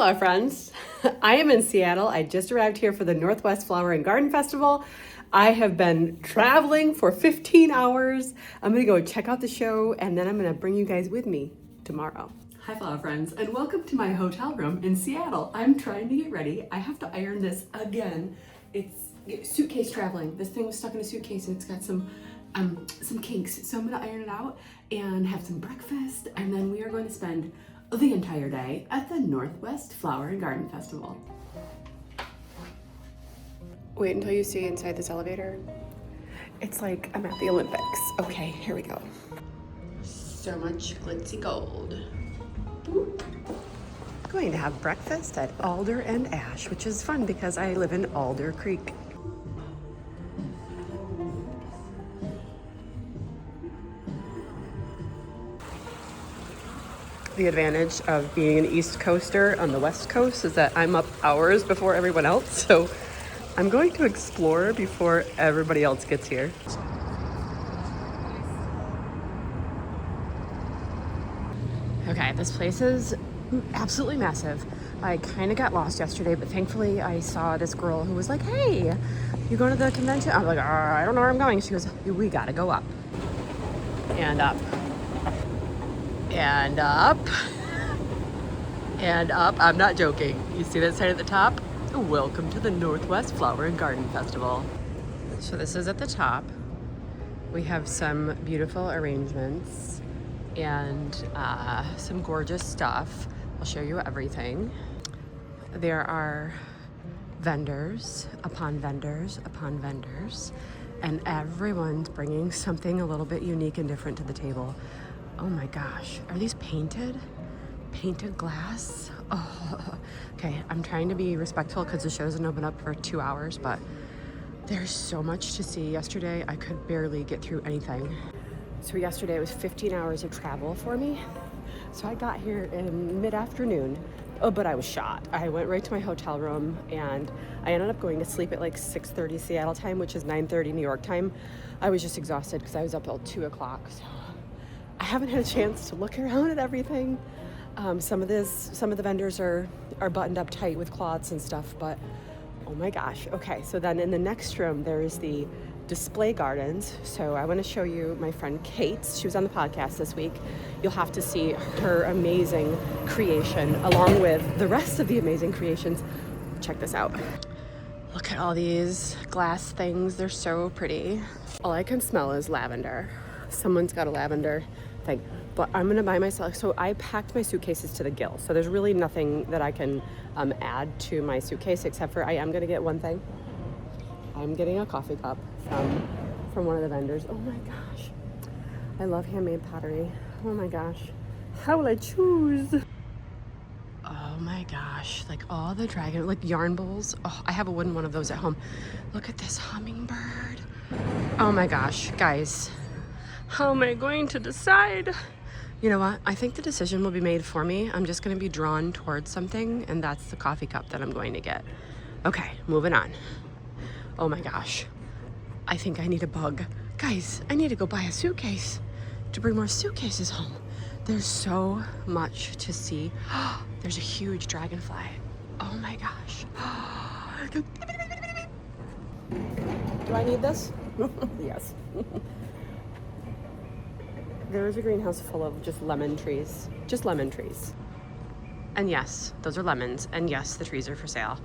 flower friends. I am in Seattle. I just arrived here for the Northwest Flower and Garden Festival. I have been traveling for 15 hours. I'm gonna go check out the show and then I'm gonna bring you guys with me tomorrow. Hi flower friends and welcome to my hotel room in Seattle. I'm trying to get ready. I have to iron this again. It's suitcase traveling. This thing was stuck in a suitcase and it's got some kinks. So I'm gonna iron it out and have some breakfast and then we are going to spend the entire day at the Northwest Flower and Garden Festival. Wait until you see inside this elevator. It's like I'm at the Olympics. Okay, here we go. So much glitzy gold. Going to have breakfast at Alder and Ash, which is fun because I live in Alder Creek. The advantage of being an East Coaster on the West Coast is that I'm up hours before everyone else, so I'm going to explore before everybody else gets here. Okay, this place is absolutely massive. I kind of got lost yesterday, but thankfully I saw this girl who was like, hey, you going to the convention? I'm like, I don't know where I'm going. She goes, we gotta go up and up. And up, and up. I'm not joking. You see that sign at the top? Welcome to the Northwest Flower and Garden Festival. So this is at the top. We have some beautiful arrangements and some gorgeous stuff. I'll show you everything. There are vendors upon vendors upon vendors, and everyone's bringing something a little bit unique and different to the table. Oh my gosh, are these painted? Painted glass? Oh, okay, I'm trying to be respectful because the show doesn't open up for 2 hours, but there's so much to see. Yesterday, I could barely get through anything. So yesterday, it was 15 hours of travel for me. So I got here in mid-afternoon. Oh, but I was shot. I went right to my hotel room and I ended up going to sleep at like 6:30 Seattle time, which is 9:30 New York time. I was just exhausted because I was up till 2 o'clock. So I haven't had a chance to look around at everything. Some of the vendors are buttoned up tight with cloths and stuff, but oh my gosh. Okay, so then in the next room, there is the display gardens. So I want to show you my friend Kate. She was on the podcast this week. You'll have to see her amazing creation along with the rest of the amazing creations. Check this out. Look at all these glass things. They're so pretty. All I can smell is lavender. Someone's got a lavender thing, but I'm gonna buy myself. So I packed my suitcases to the gill. So there's really nothing that I can add to my suitcase except for I am gonna get one thing. I'm getting a coffee cup from one of the vendors. Oh my gosh, I love handmade pottery. Oh my gosh, how will I choose? Oh my gosh, like all the dragon, like yarn bowls. Oh, I have a wooden one of those at home. Look at this hummingbird. Oh my gosh, guys. How am I going to decide? You know what? I think the decision will be made for me. I'm just going to be drawn towards something, and that's the coffee cup that I'm going to get. Okay, moving on. Oh my gosh. I think I need a bug. Guys, I need to go buy a suitcase to bring more suitcases home. There's so much to see. There's a huge dragonfly. Oh my gosh. Do I need this? Yes. There is a greenhouse full of just lemon trees. Just lemon trees. And yes, those are lemons. And yes, the trees are for sale.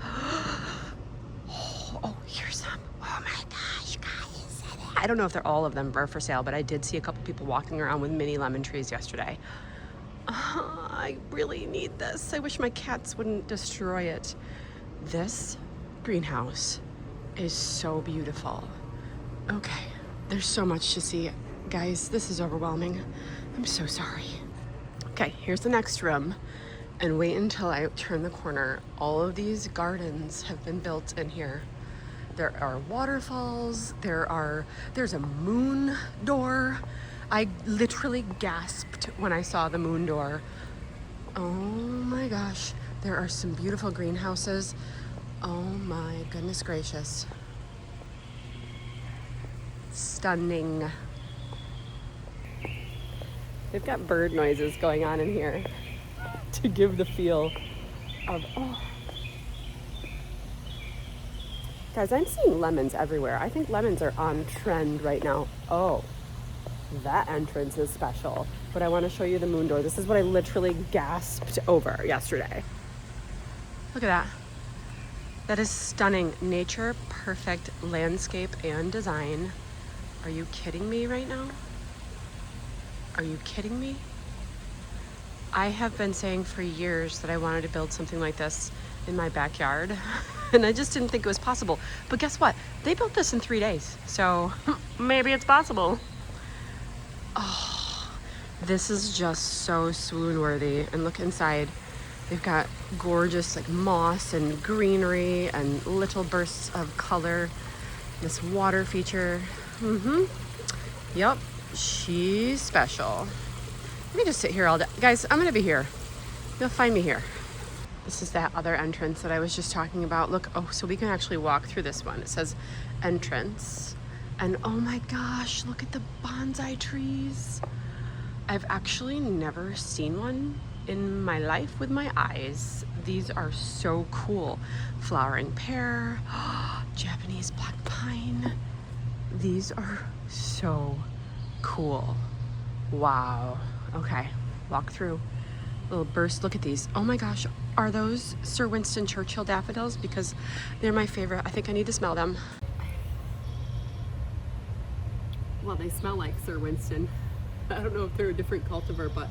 Oh, here's some. Oh my gosh, guys. I don't know if they're all of them are for sale, but I did see a couple people walking around with mini lemon trees yesterday. I really need this. I wish my cats wouldn't destroy it. This greenhouse is so beautiful. Okay, there's so much to see. Guys, this is overwhelming. I'm so sorry. Okay, here's the next room. And wait until I turn the corner. All of these gardens have been built in here. There are waterfalls. There's a moon door. I literally gasped when I saw the moon door. Oh my gosh. There are some beautiful greenhouses. Oh my goodness gracious. Stunning. They've got bird noises going on in here to give the feel of, oh. Guys, I'm seeing lemons everywhere. I think lemons are on trend right now. Oh, that entrance is special. But I want to show you the moon door. This is what I literally gasped over yesterday. Look at that. That is stunning. Nature perfect landscape and design. Are you kidding me right now? Are you kidding me? I have been saying for years that I wanted to build something like this in my backyard, and I just didn't think it was possible. But guess what? They built this in 3 days, so maybe it's possible. Oh, this is just so swoon worthy. And look inside. They've got gorgeous like moss and greenery and little bursts of color. This water feature. Yep, she's special. Let me just sit here all day. Guys, I'm gonna be here. You'll find me here. This is that other entrance that I was just talking about. Look, oh, so we can actually walk through this one. It says entrance. And oh my gosh, look at the bonsai trees. I've actually never seen one in my life with my eyes. These are so cool. Flowering pear, Japanese black pine. These are so cool. Wow. Okay, walk through. Little burst. Look at these. Oh my gosh, are those Sir Winston Churchill daffodils? Because they're my favorite. I think I need to smell them. Well, they smell like Sir Winston. I don't know if they're a different cultivar, but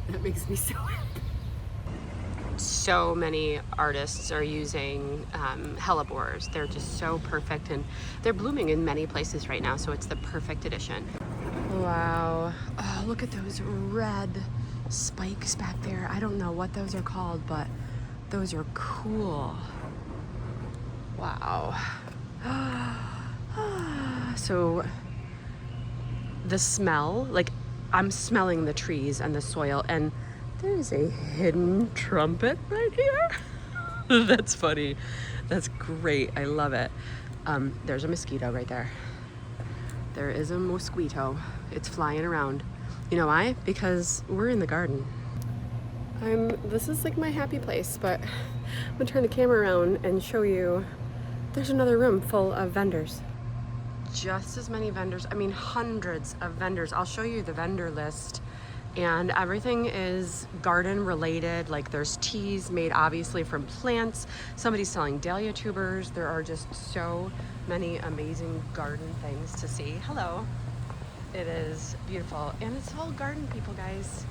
that makes me so happy. So many artists are using hellebores. They're just so perfect, and they're blooming in many places right now, so it's the perfect addition. Wow. Oh, look at those red spikes back there. I don't know what those are called, but those are cool. Wow. So the smell, like I'm smelling the trees and the soil, and there's a hidden trumpet right here. That's funny. That's great. I love it. There's a mosquito right there. There is a mosquito. It's flying around. You know why? Because we're in the garden. This is like my happy place, but I'm gonna turn the camera around and show you there's another room full of vendors. Just as many vendors, I mean hundreds of vendors. I'll show you the vendor list, and everything is garden related. Like there's teas made obviously from plants. Somebody's selling dahlia tubers. There are just so many amazing garden things to see. Hello. It is beautiful, and it's all garden people, guys.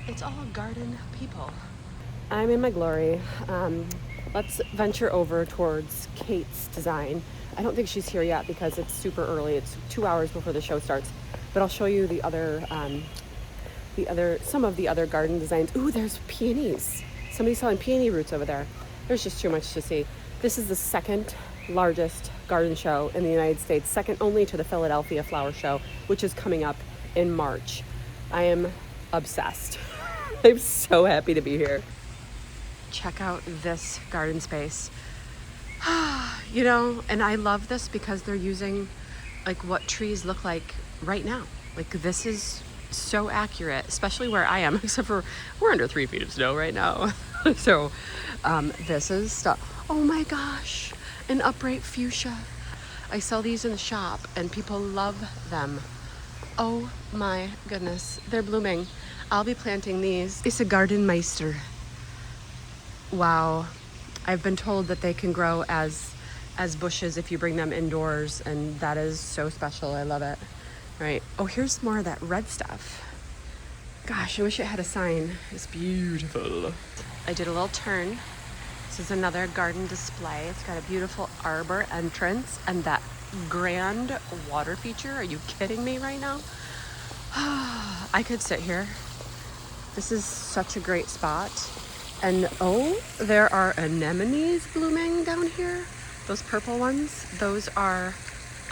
It's all garden people. I'm in my glory. Let's venture over towards Kate's design. I don't think she's here yet because it's super early. It's 2 hours before the show starts. But I'll show you some of the other garden designs. Ooh, there's peonies. Somebody's selling peony roots over there. There's just too much to see. This is the second largest garden show in the United States, second only to the Philadelphia Flower Show, which is coming up in March. I am obsessed. I'm so happy to be here. Check out this garden space. You know, and I love this because they're using like what trees look like right now. Like this is so accurate, especially where I am, except for we're under 3 feet of snow right now. So this is stuff. Oh my gosh, an upright fuchsia. I sell these in the shop and people love them. Oh my goodness, they're blooming. I'll be planting these. It's a Gardenmeister. Wow. I've been told that they can grow as bushes if you bring them indoors, and that is so special. I love it. All right. Oh, here's more of that red stuff. Gosh, I wish it had a sign. It's beautiful. I did a little turn. This is another garden display. It's got a beautiful arbor entrance and that grand water feature. Are you kidding me right now? I could sit here. This is such a great spot. And oh, there are anemones blooming down here. Those purple ones, those are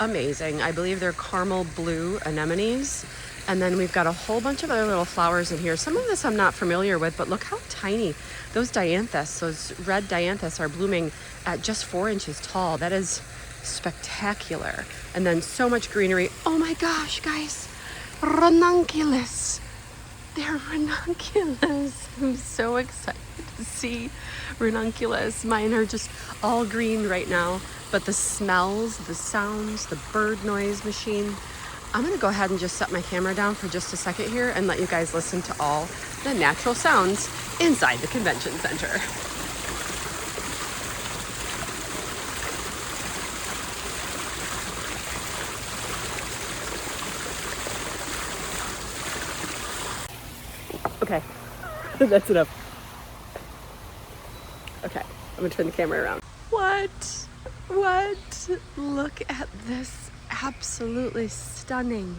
amazing. I believe they're caramel blue anemones. And then we've got a whole bunch of other little flowers in here. Some of this I'm not familiar with, but look how tiny. Those dianthus, those red dianthus are blooming at just 4 inches tall. That is spectacular. And then so much greenery. Oh my gosh, guys. Ranunculus. They're ranunculus. I'm so excited to see ranunculus. Mine are just all green right now, but the smells, the sounds, the bird noise machine. I'm gonna go ahead and just set my camera down for just a second here and let you guys listen to all the natural sounds inside the convention center. Okay, that's enough. Okay, I'm gonna turn the camera around. What? Look at this, absolutely stunning.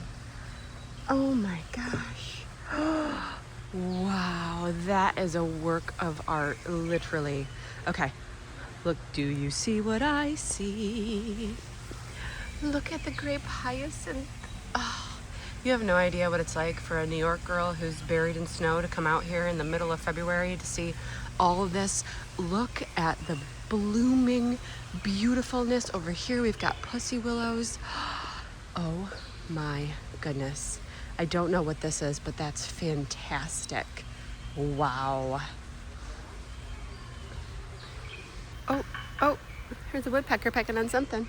Oh my gosh. Wow, that is a work of art, literally. Okay, look, do you see what I see? Look at the grape hyacinth. Oh, you have no idea what it's like for a New York girl who's buried in snow to come out here in the middle of February to see all of this. Look at the blooming beautifulness. Over here we've got pussy willows. Oh my goodness. I don't know what this is, but that's fantastic. Wow. Oh, here's a woodpecker pecking on something.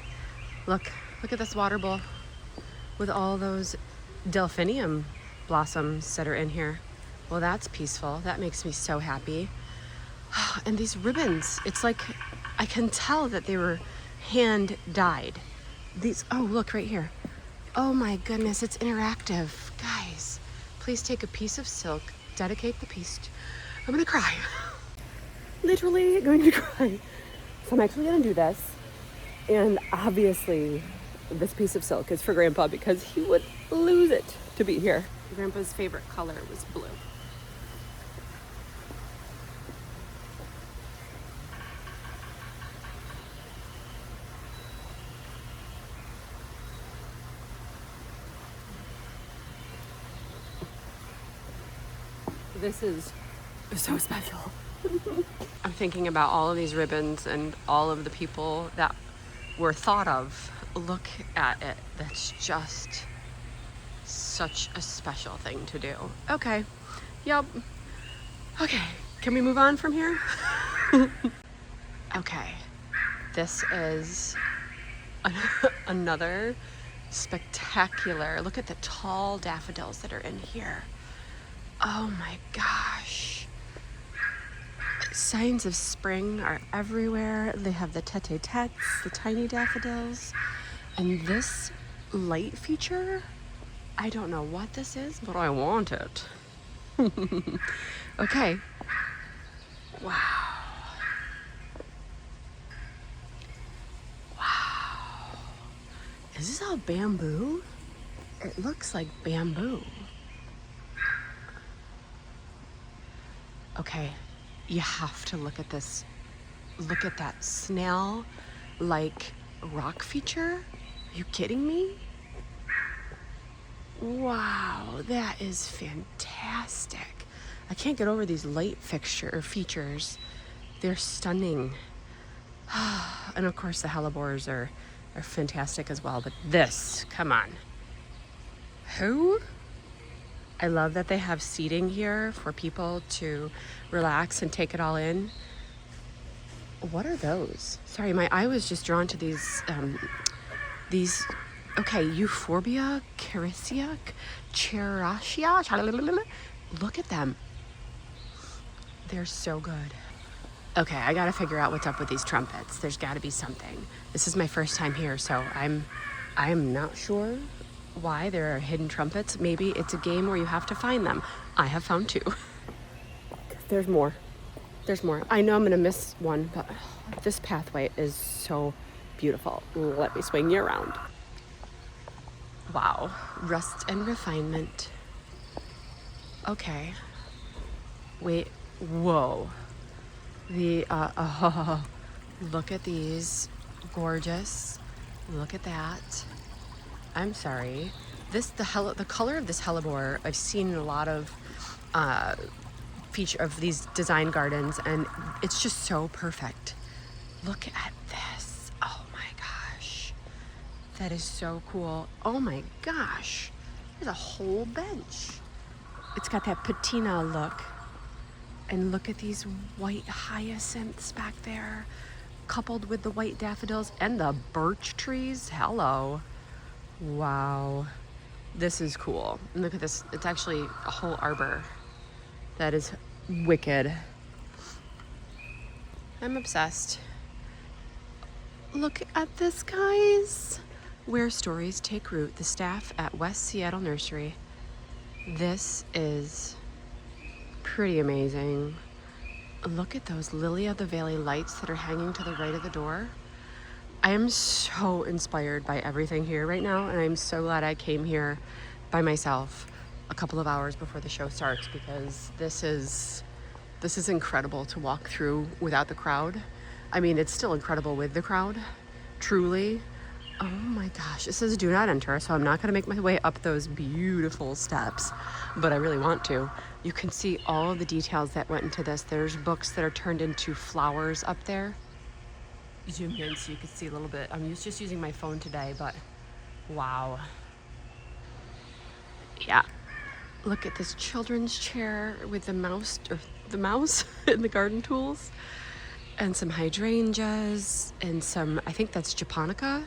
Look at this water bowl with all those delphinium blossoms that are in here. Well, that's peaceful. That makes me so happy. And these ribbons, it's like I can tell that they were hand dyed. These, oh, look right here. Oh my goodness, it's interactive. Guys, please take a piece of silk, dedicate the piece to, I'm gonna cry. Literally going to cry. So I'm actually gonna do this. And obviously this piece of silk is for Grandpa because he would lose it to be here. Grandpa's favorite color was blue. This is so special. I'm thinking about all of these ribbons and all of the people that were thought of. Look at it. That's just such a special thing to do. Okay. Yep. Okay. Can we move on from here? Okay. This is another spectacular. Look at the tall daffodils that are in here. Oh my gosh. Signs of spring are everywhere. They have the tete-a-tetes, the tiny daffodils. And this light feature, I don't know what this is, but I want it. Okay. Wow. Wow. Is this all bamboo? It looks like bamboo. Okay, you have to look at this. Look at that snail-like rock feature. Are you kidding me? Wow, that is fantastic. I can't get over these light features. They're stunning. And of course the hellebores are fantastic as well, but this, come on. Who? I love that they have seating here for people to relax and take it all in. What are those? Sorry, my eye was just drawn to these, okay, Euphorbia, Caricia, Cherachia. Look at them. They're so good. Okay, I gotta figure out what's up with these trumpets. There's gotta be something. This is my first time here, so I am not sure why there are hidden trumpets. Maybe it's a game where you have to find them. I have found two. There's more. I know I'm gonna miss one, but this pathway is so beautiful. Let me swing you around. Wow, rust and refinement. Okay. Wait, whoa. Look at these, gorgeous. Look at that. I'm sorry. The color of this hellebore I've seen in a lot of feature of these design gardens, and it's just so perfect. Look at this. Oh my gosh. That is so cool. Oh my gosh. There's a whole bench. it's got that patina look. And look at these white hyacinths back there, coupled with the white daffodils and the birch trees. Hello. Wow. This is cool. And look at this. It's actually a whole arbor. That is wicked. I'm obsessed. Look at this, guys. Where stories take root, the staff at West Seattle Nursery. This is pretty amazing. Look at those Lily of the Valley lights that are hanging to the right of the door. I am so inspired by everything here right now, and I'm so glad I came here by myself a couple of hours before the show starts, because this is incredible to walk through without the crowd. I mean, it's still incredible with the crowd, truly. Oh my gosh, it says do not enter, so I'm not gonna make my way up those beautiful steps, but I really want to. You can see all of the details that went into this. There's books that are turned into flowers up there. Zoom in so you can see a little bit. I'm just using my phone today, but wow. Yeah. Look at this children's chair with the mouse and the garden tools, and some hydrangeas, and some, I think that's japonica.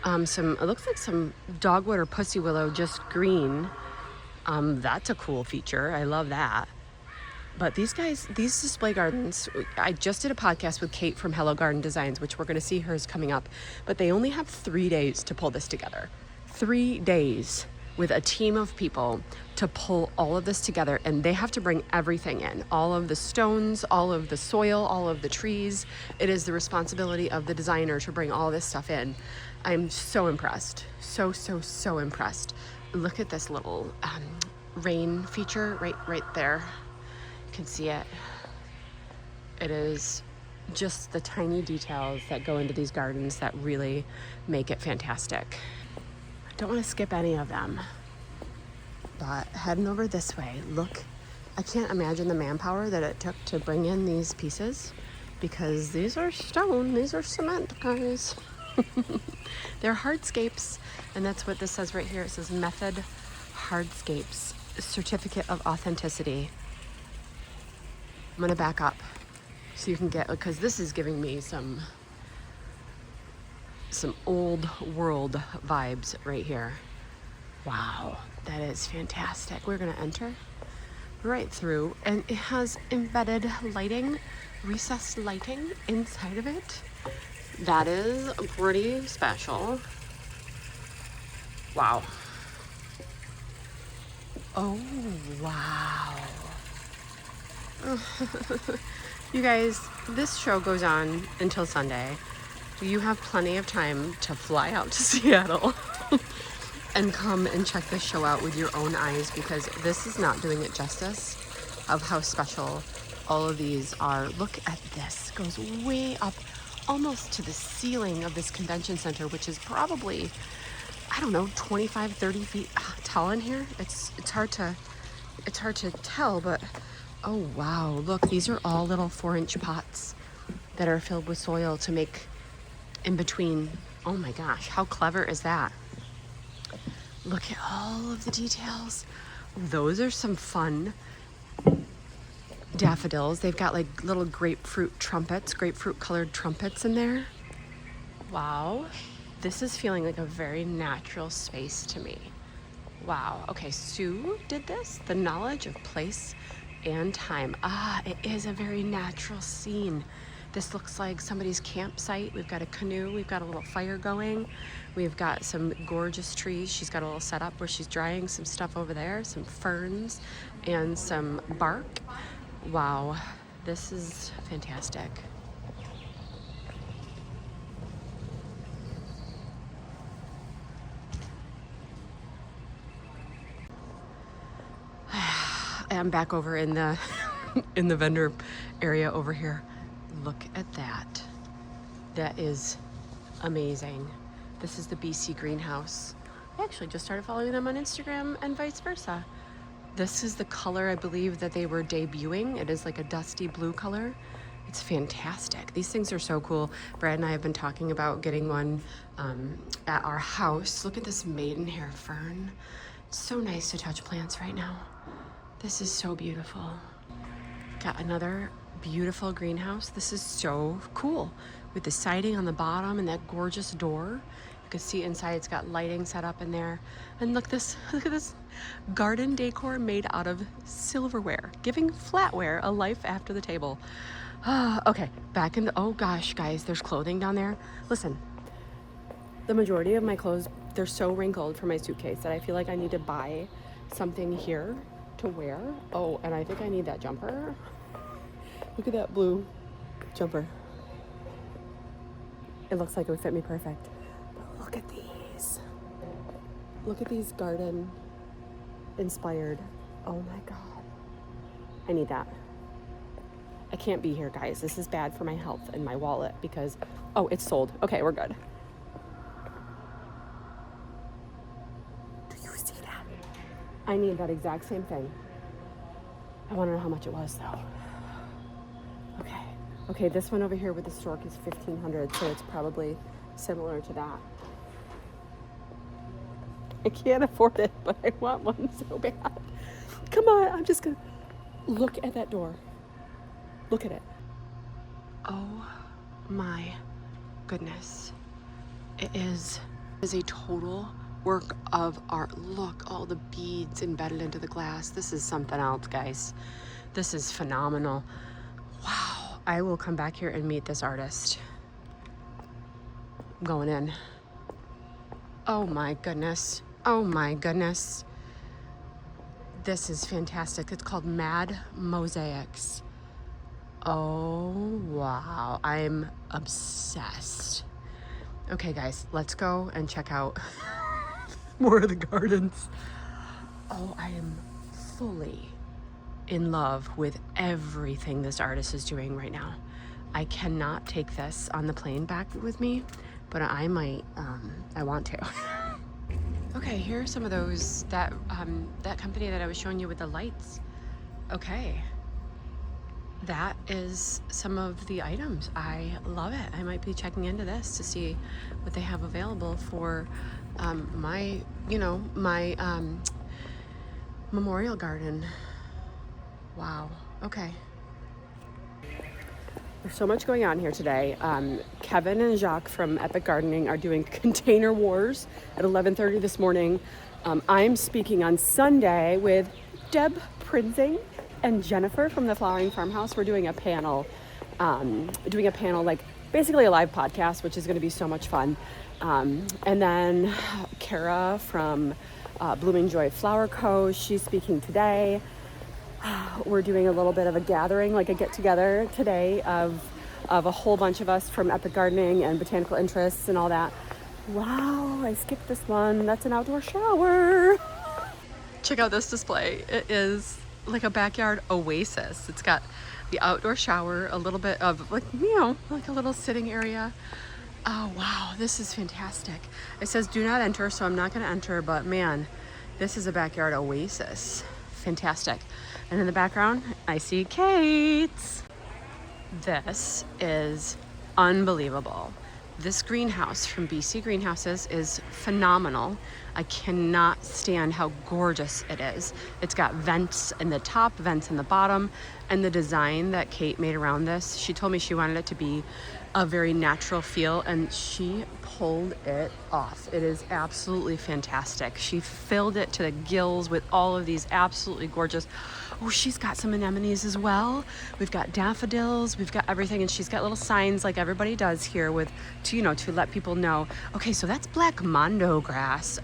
It looks like some dogwood or pussy willow, just green. That's a cool feature. I love that. But these display gardens, I just did a podcast with Kate from Hello Garden Designs, which we're going to see hers coming up. But they only have 3 days to pull this together. 3 days with a team of people to pull all of this together. And they have to bring everything in. All of the stones, all of the soil, all of the trees. It is the responsibility of the designer to bring all this stuff in. I'm so impressed. So impressed. Look at this little rain feature right there. You can see it. It is just the tiny details that go into these gardens that really make it fantastic. I don't want to skip any of them, but heading over this way, look, I can't imagine the manpower that it took to bring in these pieces, because these are stone, these are cement, guys. They're hardscapes, and that's what this says right here. It says Method Hardscapes, Certificate of Authenticity. I'm gonna back up so you can get, because this is giving me some old world vibes right here. Wow, that is fantastic. We're gonna enter right through, and it has embedded lighting, recessed lighting inside of it. That is pretty special. Wow. Oh, wow. You guys, this show goes on until Sunday. You have plenty of time to fly out to Seattle and come and check this show out with your own eyes, because this is not doing it justice of how special all of these are. Look at this. It goes way up almost to the ceiling of this convention center, which is probably, I don't know, 25, 30 feet tall in here. It's hard to tell, but oh wow, look, these are all little 4-inch pots that are filled with soil to make in between. Oh my gosh, how clever is that? Look at all of the details. Those are some fun daffodils. They've got like little grapefruit colored trumpets in there. Wow, this is feeling like a very natural space to me. Wow. Okay, Sue did this, the knowledge of place and time. It is a very natural scene. This looks like somebody's campsite. We've got a canoe, we've got a little fire going, we've got some gorgeous trees. She's got a little setup where she's drying some stuff over there, some ferns and some bark. Wow, this is fantastic. I'm back over in the in the vendor area over here. Look at that. That is amazing. This is the BC greenhouse. I actually just started following them on Instagram and vice versa. This is the color I believe that they were debuting. It is like a dusty blue color. It's fantastic. These things are so cool. Brad and I have been talking about getting one at our house. Look at this maidenhair fern. So nice to touch plants right now. This is so beautiful. Got another beautiful greenhouse. This is so cool with the siding on the bottom and that gorgeous door. You can see inside it's got lighting set up in there. And look at this garden decor made out of silverware, giving flatware a life after the table. Okay, back in the, oh gosh, guys, there's clothing down there. Listen, the majority of my clothes, they're so wrinkled from my suitcase that I feel like I need to buy something here to wear. Oh, and I think I need that jumper. Look at that blue jumper. It looks like it would fit me perfect. But look at these. Look at these garden inspired. Oh my God. I need that. I can't be here, guys. This is bad for my health and my wallet because, oh, it's sold. Okay, we're good. Do you see that? I need that exact same thing. I want to know how much it was though. Okay, this one over here with the stork is $1,500, so it's probably similar to that. I can't afford it, but I want one so bad. Come on, I'm just gonna look at that door. Look at it. Oh my goodness. It is a total work of art. Look, all the beads embedded into the glass. This is something else, guys. This is phenomenal. Wow. I will come back here and meet this artist. I'm going in. Oh my goodness. Oh my goodness. This is fantastic. It's called Mad Mosaics. Oh, wow. I'm obsessed. Okay, guys, let's go and check out more of the gardens. Oh, I am fully in love with everything this artist is doing right now. I cannot take this on the plane back with me, but I might, I want to. Okay, here are some of those, that company that I was showing you with the lights. Okay, that is some of the items. I love it. I might be checking into this to see what they have available for my memorial garden. Wow, okay. There's so much going on here today. Kevin and Jacques from Epic Gardening are doing Container Wars at 11:30 this morning. I'm speaking on Sunday with Deb Prinzing and Jennifer from the Flowering Farmhouse. We're doing a panel, like basically a live podcast, which is gonna be so much fun. And then Kara from Blooming Joy Flower Co., she's speaking today. We're doing a little bit of a gathering, like a get-together today of a whole bunch of us from Epic Gardening and Botanical Interests and all that. Wow, I skipped this one. That's an outdoor shower. Check out this display. It is like a backyard oasis. It's got the outdoor shower, a little bit of like a little sitting area. Oh, wow, this is fantastic. It says do not enter, so I'm not gonna enter, but man, this is a backyard oasis. Fantastic. And in the background, I see Kate. This is unbelievable. This greenhouse from BC Greenhouses is phenomenal. I cannot stand how gorgeous it is. It's got vents in the top, vents in the bottom, and the design that Kate made around this, she told me she wanted it to be a very natural feel, and she pulled it off. It is absolutely fantastic. She filled it to the gills with all of these absolutely gorgeous, oh, she's got some anemones as well. We've got daffodils, we've got everything, and she's got little signs like everybody does here with, to let people know, okay, so that's black mondo grass.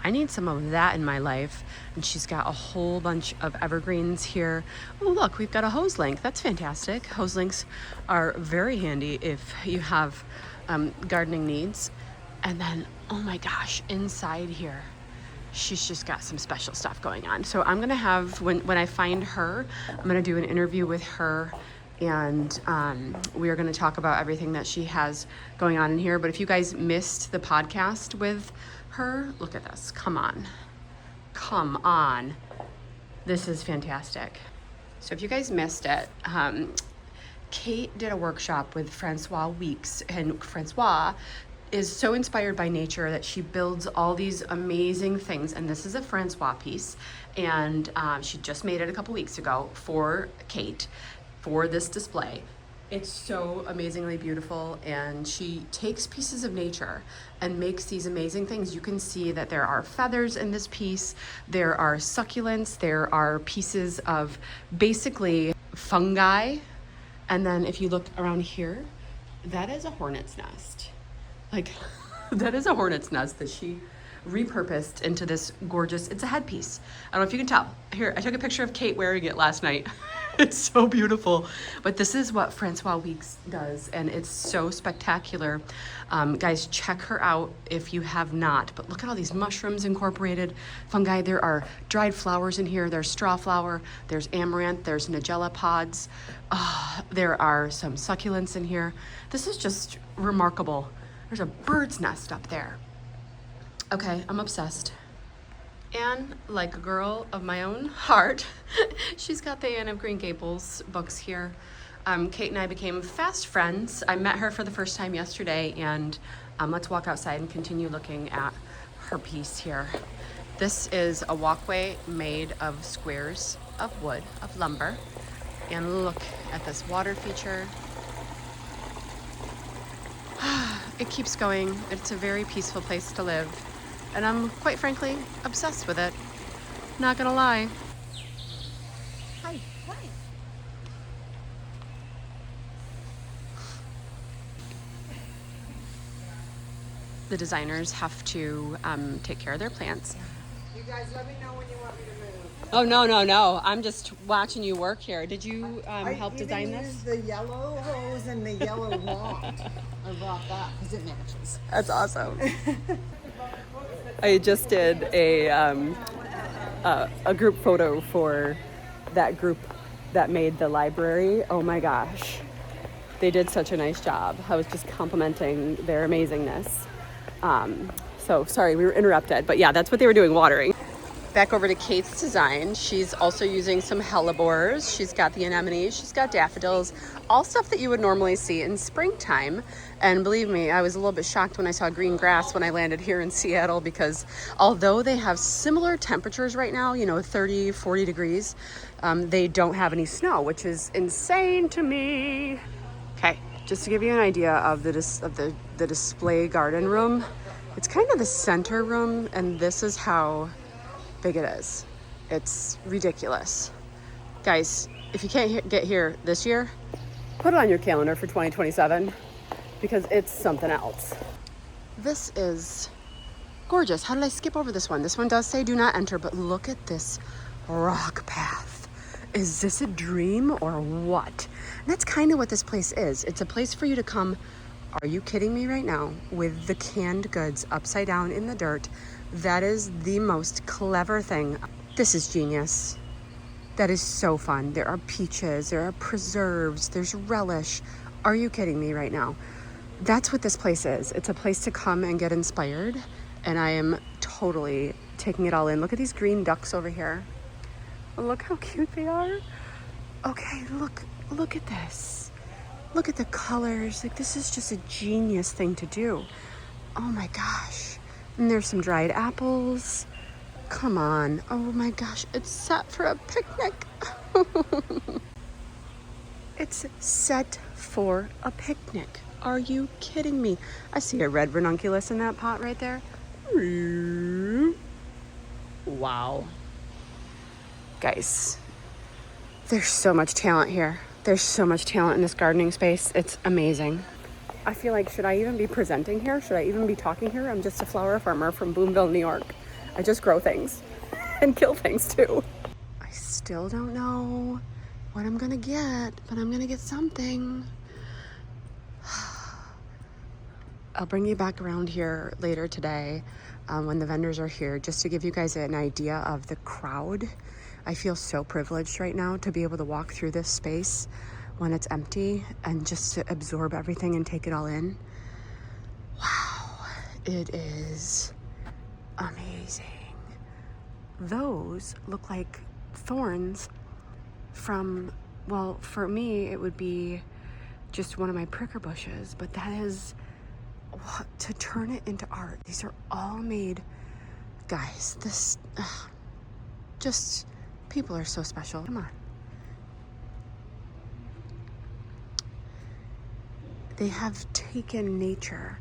I need some of that in my life. And she's got a whole bunch of evergreens here. Oh, look, we've got a hose link. That's fantastic. Hose links are very handy if you have gardening needs. And then, oh my gosh, inside here, she's just got some special stuff going on. So I'm gonna have, when I find her, I'm gonna do an interview with her, and we are gonna talk about everything that she has going on in here. But if you guys missed the podcast with her, look at this, come on. This is fantastic. So if you guys missed it, Kate did a workshop with Francois Weeks, and Francois is so inspired by nature that she builds all these amazing things. And this is a Francois piece, and she just made it a couple weeks ago for Kate for this display. It's so amazingly beautiful, and she takes pieces of nature and makes these amazing things. You can see that there are feathers in this piece, there are succulents, there are pieces of basically fungi, and then if you look around here, that is a hornet's nest. Like, that is a hornet's nest that she repurposed into this gorgeous, it's a headpiece. I don't know if you can tell. Here, I took a picture of Kate wearing it last night. It's so beautiful. But this is what Francois Weeks does, and it's so spectacular. Guys, check her out if you have not. But look at all these mushrooms incorporated, fungi. There are dried flowers in here. There's straw flower, there's amaranth, there's nigella pods. There are some succulents in here. This is just remarkable. There's a bird's nest up there. Okay, I'm obsessed. And like a girl of my own heart, she's got the Anne of Green Gables books here. Kate and I became fast friends. I met her for the first time yesterday, and let's walk outside and continue looking at her piece here. This is a walkway made of squares of wood, of lumber. And look at this water feature. It keeps going. It's a very peaceful place to live. And I'm, quite frankly, obsessed with it. Not gonna lie. Hi. Hi. The designers have to take care of their plants. You guys let me know when you want me to move. Oh, no. I'm just watching you work here. Did you help design this? I used the yellow hose and the yellow wand. I brought that because it matches. That's awesome. I just did a group photo for that group that made the library. Oh my gosh. They did such a nice job. I was just complimenting their amazingness. So sorry, we were interrupted, but yeah, that's what they were doing, watering. Back over to Kate's design. She's also using some hellebores. She's got the anemones, she's got daffodils, all stuff that you would normally see in springtime. And believe me, I was a little bit shocked when I saw green grass when I landed here in Seattle, because although they have similar temperatures right now, 30, 40 degrees, they don't have any snow, which is insane to me. Okay, just to give you an idea of the display garden room, it's kind of the center room, and this is how big it is. It's ridiculous. Guys, if you can't get here this year, put it on your calendar for 2027, because it's something else. This is gorgeous. How did I skip over this one? This one does say do not enter, but look at this rock path. Is this a dream or what? And that's kind of what this place is. It's a place for you to come, are you kidding me right now, with the canned goods upside down in the dirt. That is the most clever thing. This is genius. That is so fun. There are peaches, there are preserves, there's relish. Are you kidding me right now? That's what this place is. It's a place to come and get inspired, and I am totally taking it all in. Look at these green ducks over here. Look how cute they are. Okay, look at this. Look at the colors. Like, this is just a genius thing to do. Oh my gosh. And there's some dried apples. Come on. Oh my gosh, it's set for a picnic. It's set for a picnic. Are you kidding me? I see a red ranunculus in that pot right there. Wow. Guys, there's so much talent here. There's so much talent in this gardening space. It's amazing. I feel like, should I even be presenting here? Should I even be talking here? I'm just a flower farmer from Boonville, New York. I just grow things and kill things too. I still don't know what I'm gonna get, but I'm gonna get something. I'll bring you back around here later today when the vendors are here, just to give you guys an idea of the crowd. I feel so privileged right now to be able to walk through this space when it's empty and just to absorb everything and take it all in. Wow, it is amazing. Those look like thorns from, well, for me, it would be just one of my pricker bushes, but that is, to turn it into art. These are all made, guys, this, just, people are so special. Come on. They have taken nature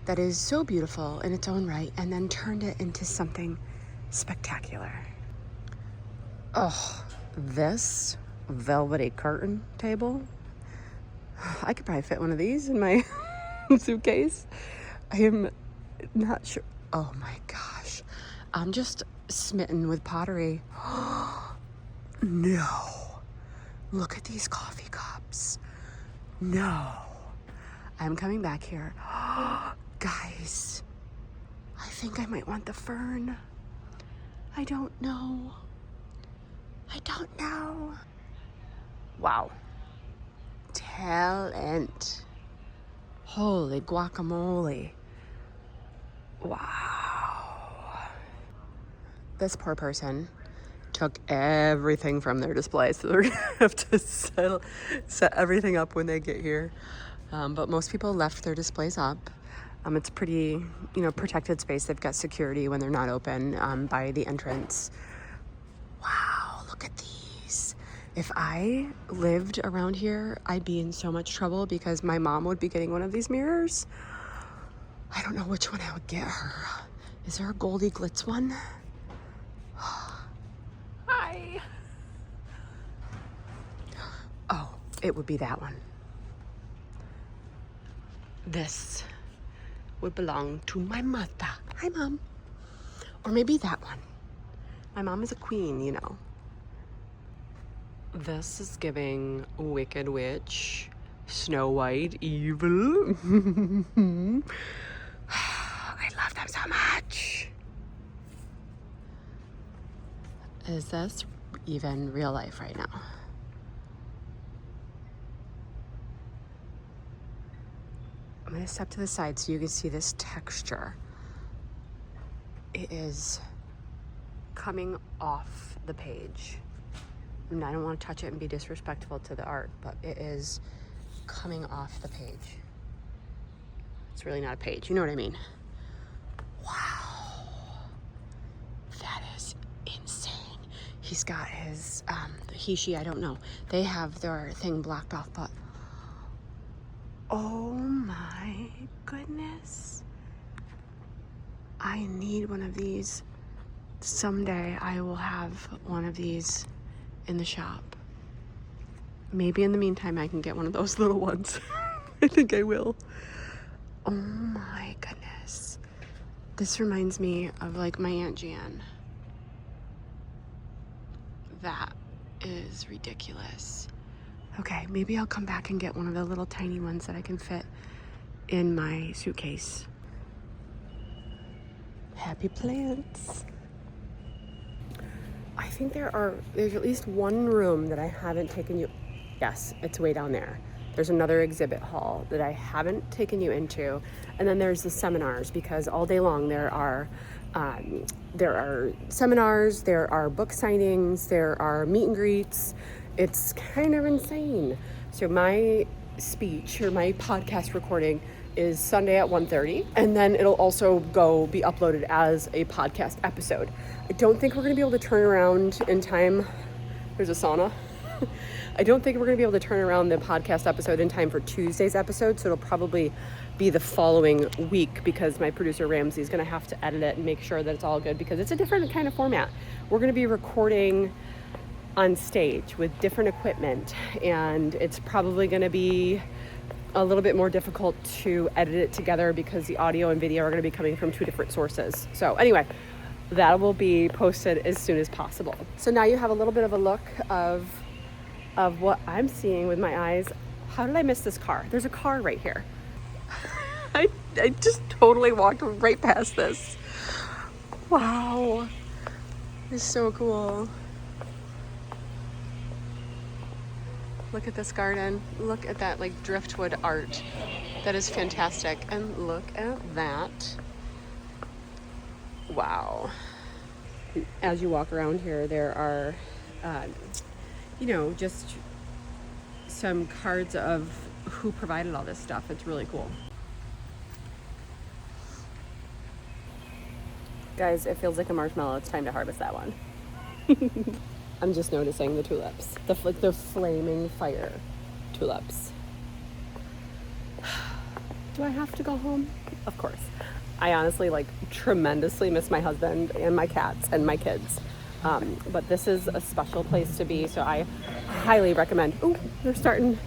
that is so beautiful in its own right and then turned it into something spectacular. Oh, this velvety curtain table. I could probably fit one of these in my suitcase. I am not sure. Oh my gosh. I'm just smitten with pottery. No. Look at these coffee cups. No. I'm coming back here. Guys, I think I might want the fern. I don't know. I don't know. Wow. Talent. Holy guacamole. Wow. This poor person took everything from their display, so they're gonna have to set everything up when they get here. But most people left their displays up. It's pretty, protected space. They've got security when they're not open by the entrance. Wow, look at these. If I lived around here, I'd be in so much trouble because my mom would be getting one of these mirrors. I don't know which one I would get her. Is there a Goldie Glitz one? Hi. Oh, it would be that one. This would belong to my mother. Hi, Mom. Or maybe that one. My mom is a queen, This is giving Wicked Witch, Snow White, evil. I love them so much. Is this even real life right now? I'm gonna step to the side so you can see this texture. It is coming off the page. And I don't want to touch it and be disrespectful to the art, but it is coming off the page. It's really not a page, you know what I mean? Wow. That is insane. He's got his, she, I don't know. They have their thing blocked off, but oh my goodness. I need one of these. Someday I will have one of these in the shop. Maybe in the meantime I can get one of those little ones. I think I will. Oh my goodness. This reminds me of like my Aunt Jan. That is ridiculous. Okay, maybe I'll come back and get one of the little tiny ones that I can fit in my suitcase. Happy plants. I think there's at least one room that I haven't taken you. Yes, it's way down there. There's another exhibit hall that I haven't taken you into. And then there's the seminars, because all day long there are seminars, there are book signings, there are meet and greets. It's kind of insane. So my speech or my podcast recording is Sunday at 1:30, and then it'll also be uploaded as a podcast episode. I don't think we're gonna be able to turn around in time. There's a sauna. I don't think we're gonna be able to turn around the podcast episode in time for Tuesday's episode, so it'll probably be the following week, because my producer Ramsey is gonna have to edit it and make sure that it's all good, because it's a different kind of format. We're gonna be recording on stage with different equipment, and it's probably going to be a little bit more difficult to edit it together because the audio and video are going to be coming from two different sources. So anyway, that will be posted as soon as possible. So now you have a little bit of a look of what I'm seeing with my eyes. How did I miss this car? There's a car right here. I just totally walked right past this. Wow, it's so cool. Look at this garden. Look at that like driftwood art. That is fantastic. And look at that. Wow. As you walk around here, there are, just some cards of who provided all this stuff. It's really cool. Guys, it feels like a marshmallow. It's time to harvest that one. I'm just noticing the tulips. The flaming fire tulips. Do I have to go home? Of course. I honestly tremendously miss my husband and my cats and my kids. But this is a special place to be, so I highly recommend. Oh, they're starting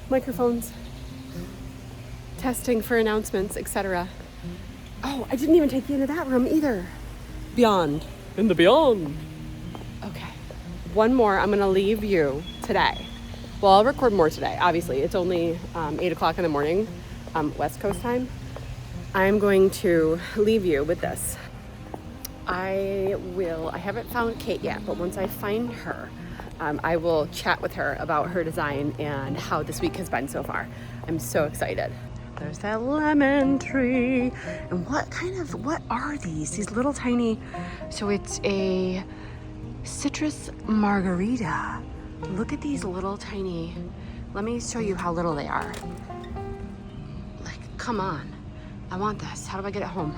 microphones. Testing for announcements, etc. Oh, I didn't even take you into that room either. Beyond. In the beyond. Okay. One more. I'm going to leave you today. Well, I'll record more today. Obviously, it's only 8 o'clock in the morning, West Coast time. I'm going to leave you with this. I haven't found Kate yet, but once I find her, I will chat with her about her design and how this week has been so far. I'm so excited. There's that lemon tree. And what are these? These little tiny, so it's a citrus margarita. Look at these little tiny, let me show you how little they are. Come on, I want this. How do I get it home?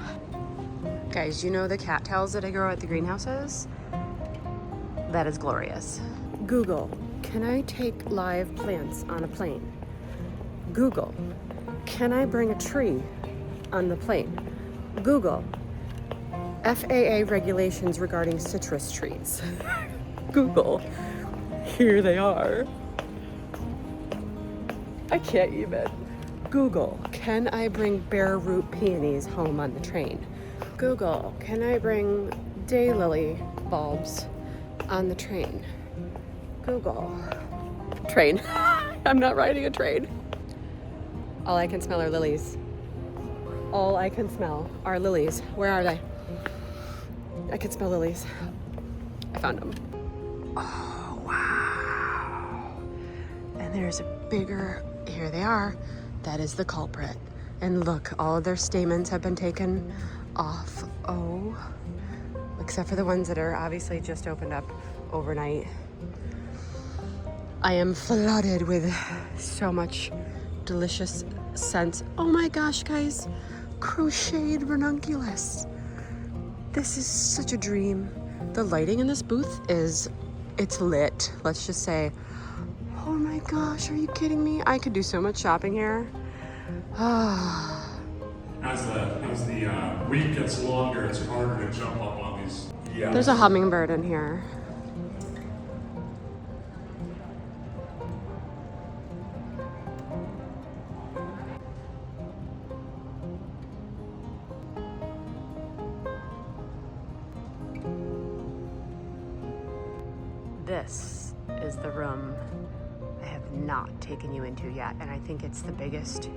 Guys, you know the cattails that I grow at the greenhouses? That is glorious. Google, can I take live plants on a plane? Google, can I bring a tree on the plane? Google, FAA regulations regarding citrus trees. Google, here they are. I can't even. Google, can I bring bare root peonies home on the train? Google, can I bring daylily bulbs on the train? Google. Train. I'm not riding a train. All I can smell are lilies. All I can smell are lilies. Where are they? I can smell lilies. I found them. Oh, wow. And there's a bigger, here they are. That is the culprit. And look, all of their stamens have been taken off. Oh, except for the ones that are obviously just opened up overnight. I am flooded with so much delicious scents. Oh my gosh, guys, crocheted ranunculus. This is such a dream. The lighting in this booth it's lit, let's just say. Oh my gosh, are you kidding me? I could do so much shopping here. As the week gets longer, it's harder to jump up on these. Yeah. There's a hummingbird in here. This is the room I have not taken you into yet, and I think it's the biggest.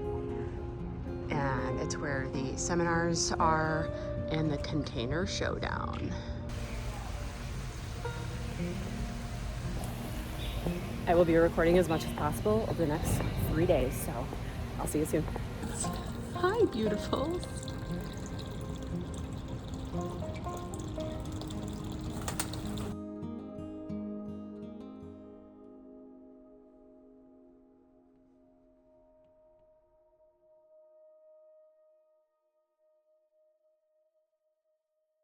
And it's where the seminars are and the container showdown. I will be recording as much as possible over the next 3 days, so I'll see you soon. Hi, beautifuls.